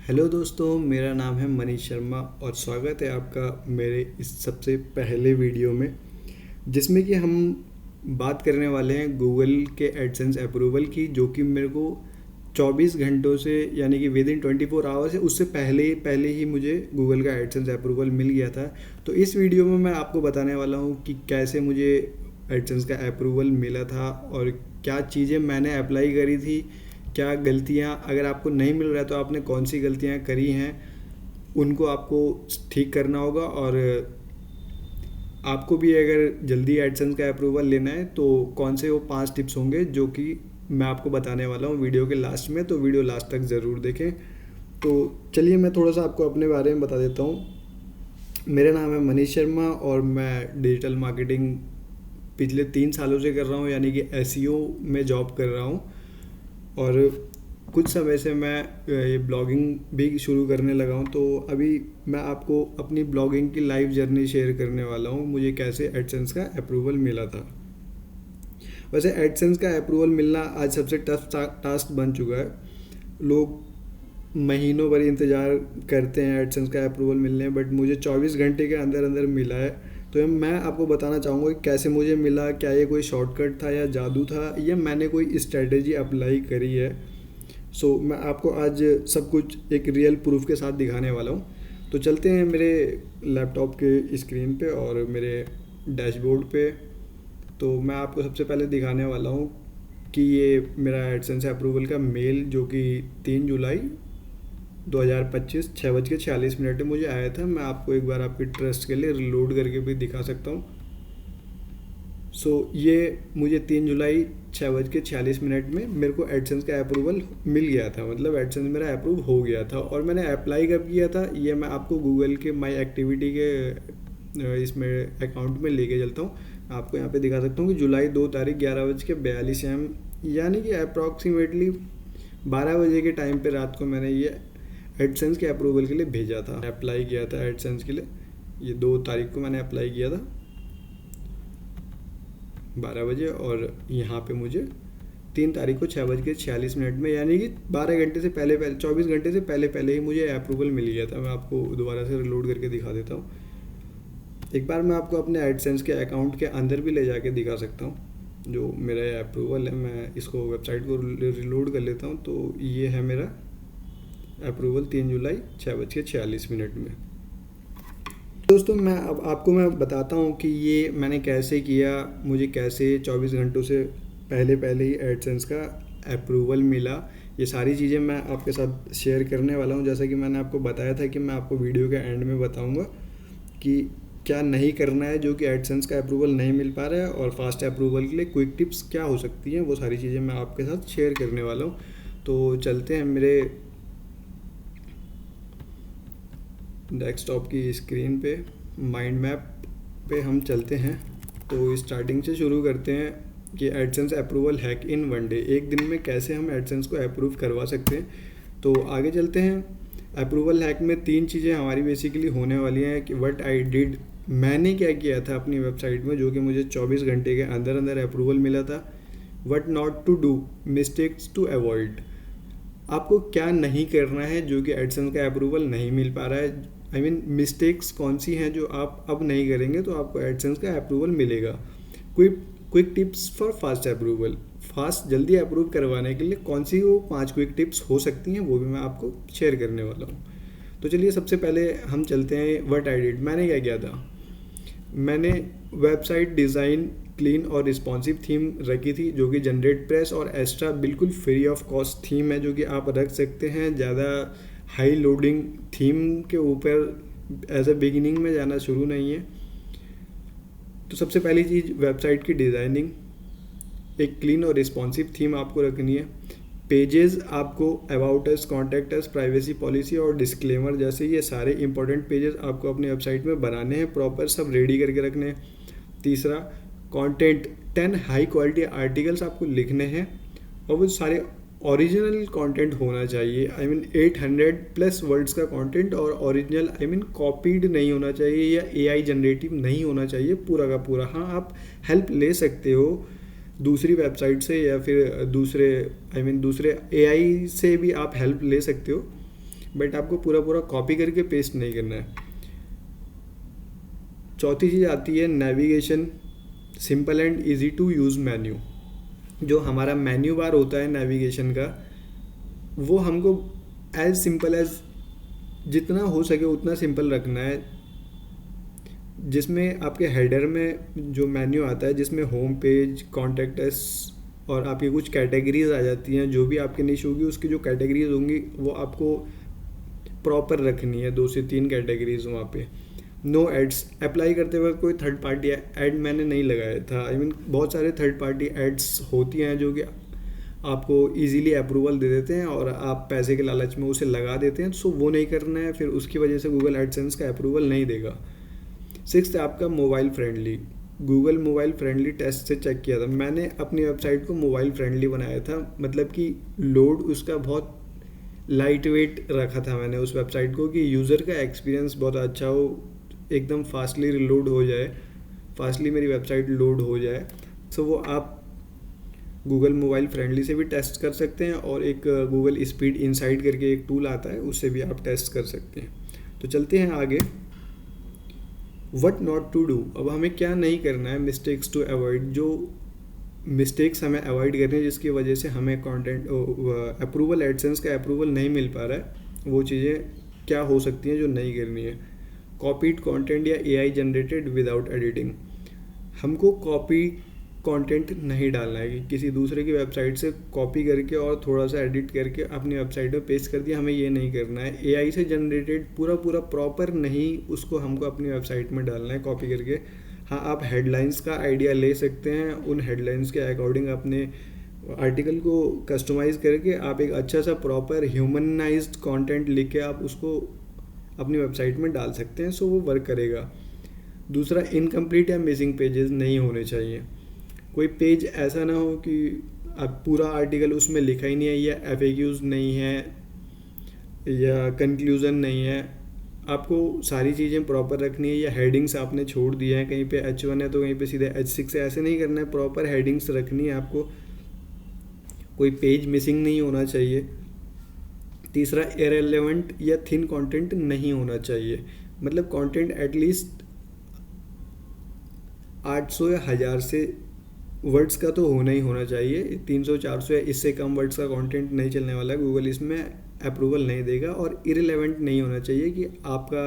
Hello दोस्तों, मेरा नाम है मनीष शर्मा और स्वागत है आपका मेरे इस सबसे पहले वीडियो में, जिसमें कि हम बात करने वाले हैं गूगल के एडसेंस अप्रूवल की, जो कि मेरे को 24 घंटों से यानी कि विद इन 24 आवर्स है, उससे पहले ही मुझे गूगल का एडसेंस अप्रूवल मिल गया था। तो इस वीडियो में मैं आपको बताने वाला हूँ कि कैसे मुझे एडसेंस का अप्रूवल मिला था और क्या चीज़ें मैंने अप्लाई करी थी, क्या गलतियाँ, अगर आपको नहीं मिल रहा है तो आपने कौन सी गलतियाँ करी हैं, उनको आपको ठीक करना होगा। और आपको भी अगर जल्दी एडसेंस का अप्रूवल लेना है तो कौन से वो 5 टिप्स होंगे जो कि मैं आपको बताने वाला हूँ वीडियो के लास्ट में, तो वीडियो लास्ट तक ज़रूर देखें। तो चलिए मैं थोड़ा सा आपको अपने बारे में बता देता हूँ। मेरा नाम है मनीष शर्मा और मैं डिजिटल मार्केटिंग पिछले 3 सालों से कर रहा हूँ, यानी कि एसईओ में जॉब कर रहा हूँ। और कुछ समय से मैं ये ब्लॉगिंग भी शुरू करने लगा हूँ। तो अभी मैं आपको अपनी ब्लॉगिंग की लाइव जर्नी शेयर करने वाला हूँ, मुझे कैसे एडसेंस का अप्रूवल मिला था। वैसे एडसेंस का अप्रूवल मिलना आज सबसे टफ टास्क बन चुका है। लोग महीनों भर इंतज़ार करते हैं एडसेंस का अप्रूवल मिलने, बट मुझे 24 घंटे के अंदर अंदर मिला है। तो मैं आपको बताना चाहूँगा कि कैसे मुझे मिला, क्या ये कोई शॉर्टकट था या जादू था या मैंने कोई स्ट्रेटेजी अप्लाई करी है। मैं आपको आज सब कुछ एक रियल प्रूफ के साथ दिखाने वाला हूँ। तो चलते हैं मेरे लैपटॉप के स्क्रीन पे और मेरे डैशबोर्ड पे। तो मैं आपको सबसे पहले दिखाने वाला हूँ कि ये मेरा एडसेंस अप्रूवल का मेल, जो कि 3 जुलाई 2025 6:46 में मुझे आया था। मैं आपको एक बार आपके ट्रस्ट के लिए रिलोड करके भी दिखा सकता हूँ। ये मुझे 3 जुलाई 6:46 में मेरे को एडसेंस का अप्रूवल मिल गया था, मतलब एडसेंस मेरा अप्रूव हो गया था। और मैंने अप्लाई कब किया था ये मैं आपको गूगल के माई एक्टिविटी के इसमें अकाउंट में लेके चलता हूँ। आपको यहाँ पे दिखा सकता हूँ कि जुलाई 2 तारीख 11:42 AM, यानी कि अप्रॉक्सीमेटली 12 बजे के टाइम पे रात को मैंने ये एडसेंस के अप्रूवल के लिए भेजा था, अप्लाई किया था एडसेंस के लिए। ये 2 तारीख को मैंने अप्लाई किया था 12 बजे, और यहाँ पे मुझे 3 तारीख को 6:46 में, यानी कि 12 घंटे से पहले 24 घंटे से पहले ही मुझे अप्रूवल मिल गया था। मैं आपको दोबारा से रिलोड करके दिखा देता हूँ। एक बार मैं आपको अपने एडसेंस के अकाउंट के अंदर भी ले जाके दिखा सकता हूँ जो मेरा अप्रूवल है। मैं इसको वेबसाइट को रिलोड कर लेता हूँ। तो ये है मेरा अप्रूवल 3 जुलाई 6:46 में। दोस्तों मैं बताता हूँ कि ये मैंने कैसे किया, मुझे कैसे 24 घंटों से पहले ही एडसेंस का अप्रूवल मिला। ये सारी चीज़ें मैं आपके साथ शेयर करने वाला हूँ। जैसा कि मैंने आपको बताया था कि मैं आपको वीडियो के एंड में बताऊँगा कि क्या नहीं करना है जो कि एडसेंस का अप्रूवल नहीं मिल पा रहा है, और फास्ट अप्रूवल के लिए क्विक टिप्स क्या हो सकती हैं, वो सारी चीज़ें मैं आपके साथ शेयर करने वाला हूँ। तो चलते हैं मेरे डेस्कटॉप की स्क्रीन पे, माइंड मैप पे हम चलते हैं। तो स्टार्टिंग से शुरू करते हैं कि एडसेंस अप्रूवल हैक इन 1 डे, एक दिन में कैसे हम एडसेंस को अप्रूव करवा सकते हैं। तो आगे चलते हैं। अप्रूवल हैक में 3 चीज़ें हमारी बेसिकली होने वाली हैं कि व्हाट आई डिड, मैंने क्या किया था अपनी वेबसाइट में जो कि मुझे 24 घंटे के अंदर अंदर अप्रूवल मिला था। What not to do, mistakes to avoid, आपको क्या नहीं करना है जो कि एडसेंस का अप्रूवल नहीं मिल पा रहा है। मिस्टेक्स कौन सी हैं जो आप अब नहीं करेंगे तो आपको एडसेंस का अप्रूवल मिलेगा। Quick tips for fast approval, fast जल्दी अप्रूव करवाने के लिए कौन सी वो 5 क्विक टिप्स हो सकती हैं, वो भी मैं आपको शेयर करने वाला हूँ। तो चलिए सबसे पहले हम चलते हैं व्हाट आई डिड, मैंने क्या किया था। मैंने वेबसाइट डिज़ाइन क्लीन और रिस्पॉन्सिव थीम रखी थी, जो कि जनरेट प्रेस और एक्स्ट्रा बिल्कुल फ्री ऑफ कॉस्ट थीम है, जो कि आप रख सकते हैं। ज़्यादा हाई लोडिंग थीम के ऊपर एज अ बिगिनिंग में जाना शुरू नहीं है। तो सबसे पहली चीज़ वेबसाइट की डिज़ाइनिंग, एक क्लीन और रिस्पॉन्सिव थीम आपको रखनी है। पेजेस आपको about us, contact us, privacy policy और डिस्क्लेमर जैसे ये सारे इंपॉर्टेंट पेजेस आपको अपनी वेबसाइट में बनाने हैं, प्रॉपर सब रेडी करके रखने हैं। तीसरा, कंटेंट 10 हाई क्वालिटी आर्टिकल्स आपको लिखने हैं और वो सारे ओरिजिनल कंटेंट होना चाहिए। 800+ वर्ड्स का कंटेंट, और ओरिजिनल कॉपीड नहीं होना चाहिए या एआई जनरेटिव नहीं होना चाहिए पूरा का पूरा। हाँ, आप हेल्प ले सकते हो दूसरी वेबसाइट से या फिर दूसरे एआई से भी आप हेल्प ले सकते हो, बट आपको पूरा पूरा कॉपी करके पेस्ट नहीं करना है। चौथी चीज़ आती है navigation, simple and easy to use menu. जो हमारा मेन्यू बार होता है नेविगेशन का, वो हमको एज सिंपल एज जितना हो सके उतना सिंपल रखना है, जिसमें आपके हेडर में जो मेन्यू आता है जिसमें होम पेज, कॉन्टैक्ट अस और आपकी कुछ कैटेगरीज आ जाती हैं। जो भी आपकी निश होगी उसकी जो कैटेगरीज होंगी वो आपको प्रॉपर रखनी है, 2 से 3 कैटेगरीज वहाँ पे। नो एड्स, अप्लाई करते वक्त कोई थर्ड पार्टी एड मैंने नहीं लगाया था। आई मीन बहुत सारे थर्ड पार्टी एड्स होती हैं जो कि आपको इजीली अप्रूवल दे देते हैं और आप पैसे के लालच में उसे लगा देते हैं, सो वो नहीं करना है, फिर उसकी वजह से गूगल एडसेंस का अप्रूवल नहीं देगा। 6 आपका mobile friendly. Google mobile friendly test से चेक किया था मैंने, अपनी वेबसाइट को मोबाइल फ्रेंडली बनाया था, मतलब कि लोड उसका बहुत लाइट वेट रखा था मैंने उस वेबसाइट को कि यूज़र का एक्सपीरियंस बहुत अच्छा हो, एकदम फास्टली रिलोड हो जाए, फास्टली मेरी वेबसाइट लोड हो जाए। सो वो आप गूगल मोबाइल फ्रेंडली से भी टेस्ट कर सकते हैं और एक गूगल स्पीड इनसाइड करके एक टूल आता है, उससे भी आप टेस्ट कर सकते हैं। तो चलते हैं आगे। व्हाट नॉट टू डू, अब हमें क्या नहीं करना है, मिस्टेक्स टू अवॉइड। जो मिस्टेक्स हमें अवॉइड करनी है जिसकी वजह से हमें कंटेंट अप्रूवल, एडसेंस का अप्रूवल नहीं मिल पा रहा है, वो चीज़ें क्या हो सकती हैं जो नहीं करनी है। कॉपीड कंटेंट या एआई जनरेटेड विदाउट एडिटिंग, हमको कॉपी कंटेंट नहीं डालना है कि किसी दूसरे की वेबसाइट से कॉपी करके और थोड़ा सा एडिट करके अपनी वेबसाइट पे पेस्ट कर दिया, हमें ये नहीं करना है। एआई से जनरेटेड पूरा पूरा प्रॉपर नहीं, उसको हमको अपनी वेबसाइट में डालना है कॉपी करके। हाँ, आप हेडलाइंस का आइडिया ले सकते हैं, उन हेडलाइंस के अकॉर्डिंग अपने आर्टिकल को कस्टमाइज़ करके आप एक अच्छा सा प्रॉपर ह्यूमनाइज्ड कंटेंट लिख के आप उसको अपनी वेबसाइट में डाल सकते हैं, सो वो वर्क करेगा। दूसरा, इनकम्प्लीट या मिसिंग पेजेस नहीं होने चाहिए। कोई पेज ऐसा ना हो कि अब पूरा आर्टिकल उसमें लिखा ही नहीं है, या एफएक्यूज नहीं है, या कंक्लूज़न नहीं है। आपको सारी चीज़ें प्रॉपर रखनी है, या हेडिंग्स आपने छोड़ दिए हैं, कहीं पे H1 है तो कहीं पे सीधे H6 है, ऐसे नहीं करना है, प्रॉपर हेडिंग्स रखनी है आपको। कोई पेज मिसिंग नहीं होना चाहिए। तीसरा, इररिलेवेंट या थिन कंटेंट नहीं होना चाहिए, मतलब कंटेंट एटलीस्ट 800 या 1000 से वर्ड्स का तो होना ही होना चाहिए। 300-400 या इससे कम वर्ड्स का कंटेंट नहीं चलने वाला है, गूगल इसमें अप्रूवल नहीं देगा। और इररिलेवेंट नहीं होना चाहिए कि आपका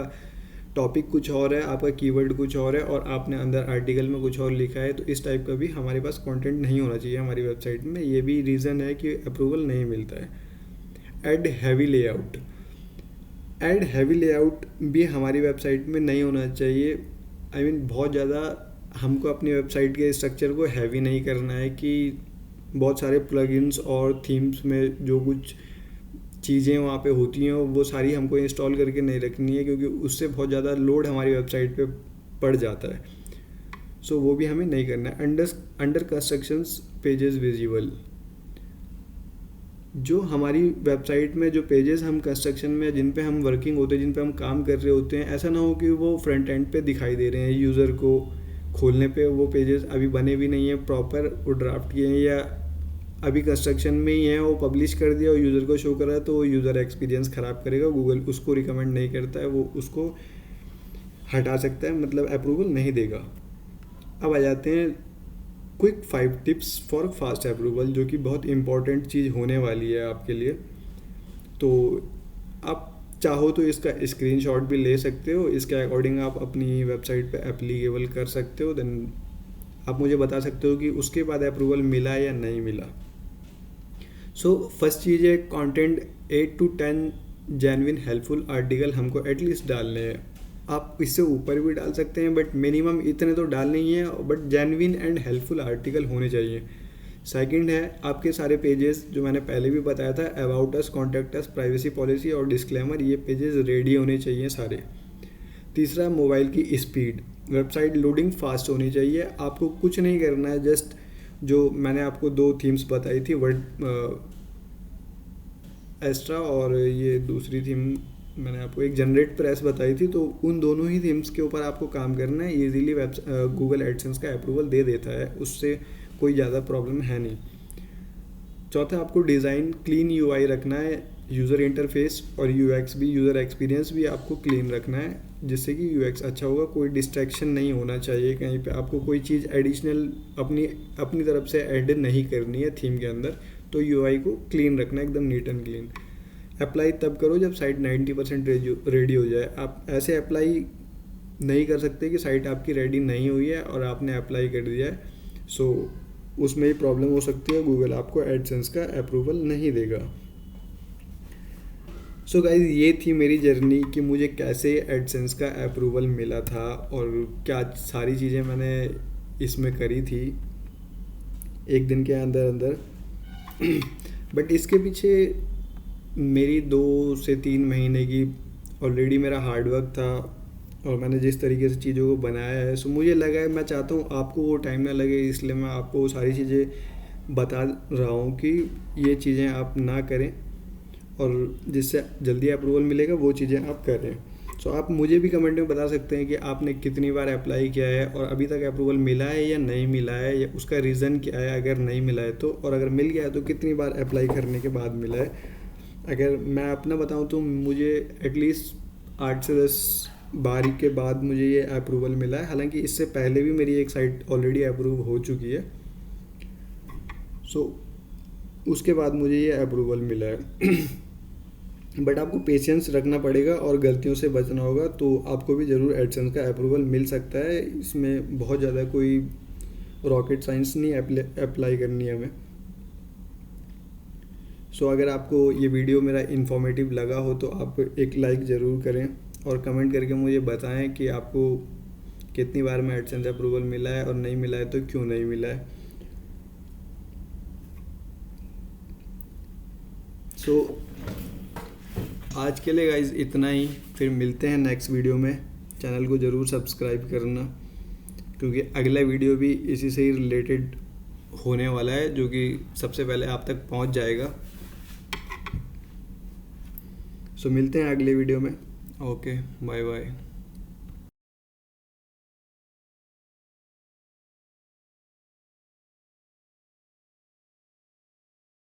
टॉपिक कुछ और है, आपका कीवर्ड कुछ और है और आपने अंदर आर्टिकल में कुछ और लिखा है, तो इस टाइप का भी हमारे पास कंटेंट नहीं होना चाहिए हमारी वेबसाइट में। ये भी रीज़न है कि अप्रूवल नहीं मिलता है। Add heavy layout, add heavy layout भी हमारी वेबसाइट में नहीं होना चाहिए। आई मीन बहुत ज़्यादा हमको अपनी वेबसाइट के स्ट्रक्चर को हैवी नहीं करना है कि बहुत सारे प्लगइन्स और थीम्स में जो कुछ चीज़ें वहाँ पे होती हैं वो सारी हमको इंस्टॉल करके नहीं रखनी है, क्योंकि उससे बहुत ज़्यादा लोड हमारी वेबसाइट पे पड़ जाता है। सो वो भी हमें नहीं करना है। अंडर कंस्ट्रक्शंस पेजेस विजिबल, जो हमारी वेबसाइट में जो पेजेस हम कंस्ट्रक्शन में जिन पे हम वर्किंग होते हैं, जिन पे हम काम कर रहे होते हैं, ऐसा ना हो कि वो फ्रंट एंड पे दिखाई दे रहे हैं यूज़र को खोलने पे, वो पेजेस अभी बने भी नहीं हैं प्रॉपर, वो ड्राफ्ट किए हैं या अभी कंस्ट्रक्शन में ही है, वो पब्लिश कर दिया और यूज़र को शो कर रहा है, तो वो यूज़र एक्सपीरियंस ख़राब करेगा। गूगल उसको रिकमेंड नहीं करता है, वो उसको हटा सकता है, मतलब अप्रूवल नहीं देगा। अब आ जाते हैं quick 5 tips for fast approval, जो कि बहुत इंपॉर्टेंट चीज़ होने वाली है आपके लिए। तो आप चाहो तो इसका स्क्रीनशॉट भी ले सकते हो, इसके अकॉर्डिंग आप अपनी वेबसाइट पे एप्लीकेबल कर सकते हो, देन आप मुझे बता सकते हो कि उसके बाद अप्रूवल मिला या नहीं मिला। सो फर्स्ट चीज़ है content 8 to 10 genuine helpful article हमको एटलीस्ट डालने हैं। आप इससे ऊपर भी डाल सकते हैं, बट मिनिमम इतने तो डालने ही हैं, but genuine and helpful article होने चाहिए। सेकंड है आपके सारे पेजेस जो मैंने पहले भी बताया था, about us, contact us, privacy policy और डिस्क्लेमर, ये पेजेस रेडी होने चाहिए सारे। तीसरा, मोबाइल की स्पीड, वेबसाइट लोडिंग फास्ट होनी चाहिए। आपको कुछ नहीं करना है, जस्ट जो मैंने आपको 2 थीम्स बताई थी, वर्ड एस्ट्रा और ये दूसरी थीम मैंने आपको एक जनरेट प्रेस बताई थी, तो उन दोनों ही थीम्स के ऊपर आपको काम करना है। ईजिली गूगल एडसेंस का अप्रूवल दे देता है, उससे कोई ज़्यादा प्रॉब्लम है नहीं। चौथा, आपको डिज़ाइन क्लीन यूआई रखना है, यूज़र इंटरफेस और यूएक्स भी, यूज़र एक्सपीरियंस भी आपको क्लीन रखना है, जिससे कि यूएक्स अच्छा होगा। कोई डिस्ट्रैक्शन नहीं होना चाहिए कहीं पे, आपको कोई चीज़ एडिशनल अपनी अपनी तरफ से ऐड नहीं करनी है थीम के अंदर। तो यूआई को क्लीन रखना है, एकदम नीट एंड क्लीन। अप्लाई तब करो जब साइट 90% रेडी हो जाए। आप ऐसे अप्लाई नहीं कर सकते कि साइट आपकी रेडी नहीं हुई है और आपने अप्लाई कर दिया है, सो उसमें ही प्रॉब्लम हो सकती है, गूगल आपको एडसेंस का अप्रूवल नहीं देगा। सो गाइज, ये थी मेरी जर्नी कि मुझे कैसे एडसेंस का अप्रूवल मिला था और क्या सारी चीज़ें मैंने इसमें करी थी एक दिन के अंदर अंदर। बट इसके पीछे मेरी 2 से 3 महीने की ऑलरेडी मेरा हार्डवर्क था और मैंने जिस तरीके से चीज़ों को बनाया है, सो मुझे लगा है, मैं चाहता हूँ आपको वो टाइम ना लगे, इसलिए मैं आपको सारी चीज़ें बता रहा हूँ कि ये चीज़ें आप ना करें और जिससे जल्दी अप्रूवल मिलेगा वो चीज़ें आप करें। सो आप मुझे भी कमेंट में बता सकते हैं कि आपने कितनी बार अप्लाई किया है और अभी तक अप्रूवल मिला है या नहीं मिला है, या उसका रीज़न क्या है अगर नहीं मिला है तो, और अगर मिल गया है तो कितनी बार अप्लाई करने के बाद मिला है। अगर मैं अपना बताऊं तो मुझे एटलीस्ट 8 से 10 बार के बाद मुझे ये अप्रूवल मिला है। हालांकि इससे पहले भी मेरी एक साइट ऑलरेडी अप्रूव हो चुकी है, सो उसके बाद मुझे ये अप्रूवल मिला है। बट आपको पेशेंस रखना पड़ेगा और गलतियों से बचना होगा, तो आपको भी ज़रूर एडसेंस का अप्रूवल मिल सकता है। इसमें बहुत ज़्यादा कोई रॉकेट साइंस नहीं अप्लाई करनी है हमें। सो अगर आपको ये वीडियो मेरा इन्फॉर्मेटिव लगा हो तो आप एक लाइक ज़रूर करें और कमेंट करके मुझे बताएं कि आपको कितनी बार में एडसेंस अप्रूवल मिला है और नहीं मिला है तो क्यों नहीं मिला है। सो आज के लिए गाइज इतना ही, फिर मिलते हैं नेक्स्ट वीडियो में। चैनल को ज़रूर सब्सक्राइब करना, क्योंकि अगला वीडियो भी इसी से ही रिलेटेड होने वाला है, जो कि सबसे पहले आप तक पहुंच जाएगा। सो मिलते हैं अगले वीडियो में। Okay, bye bye.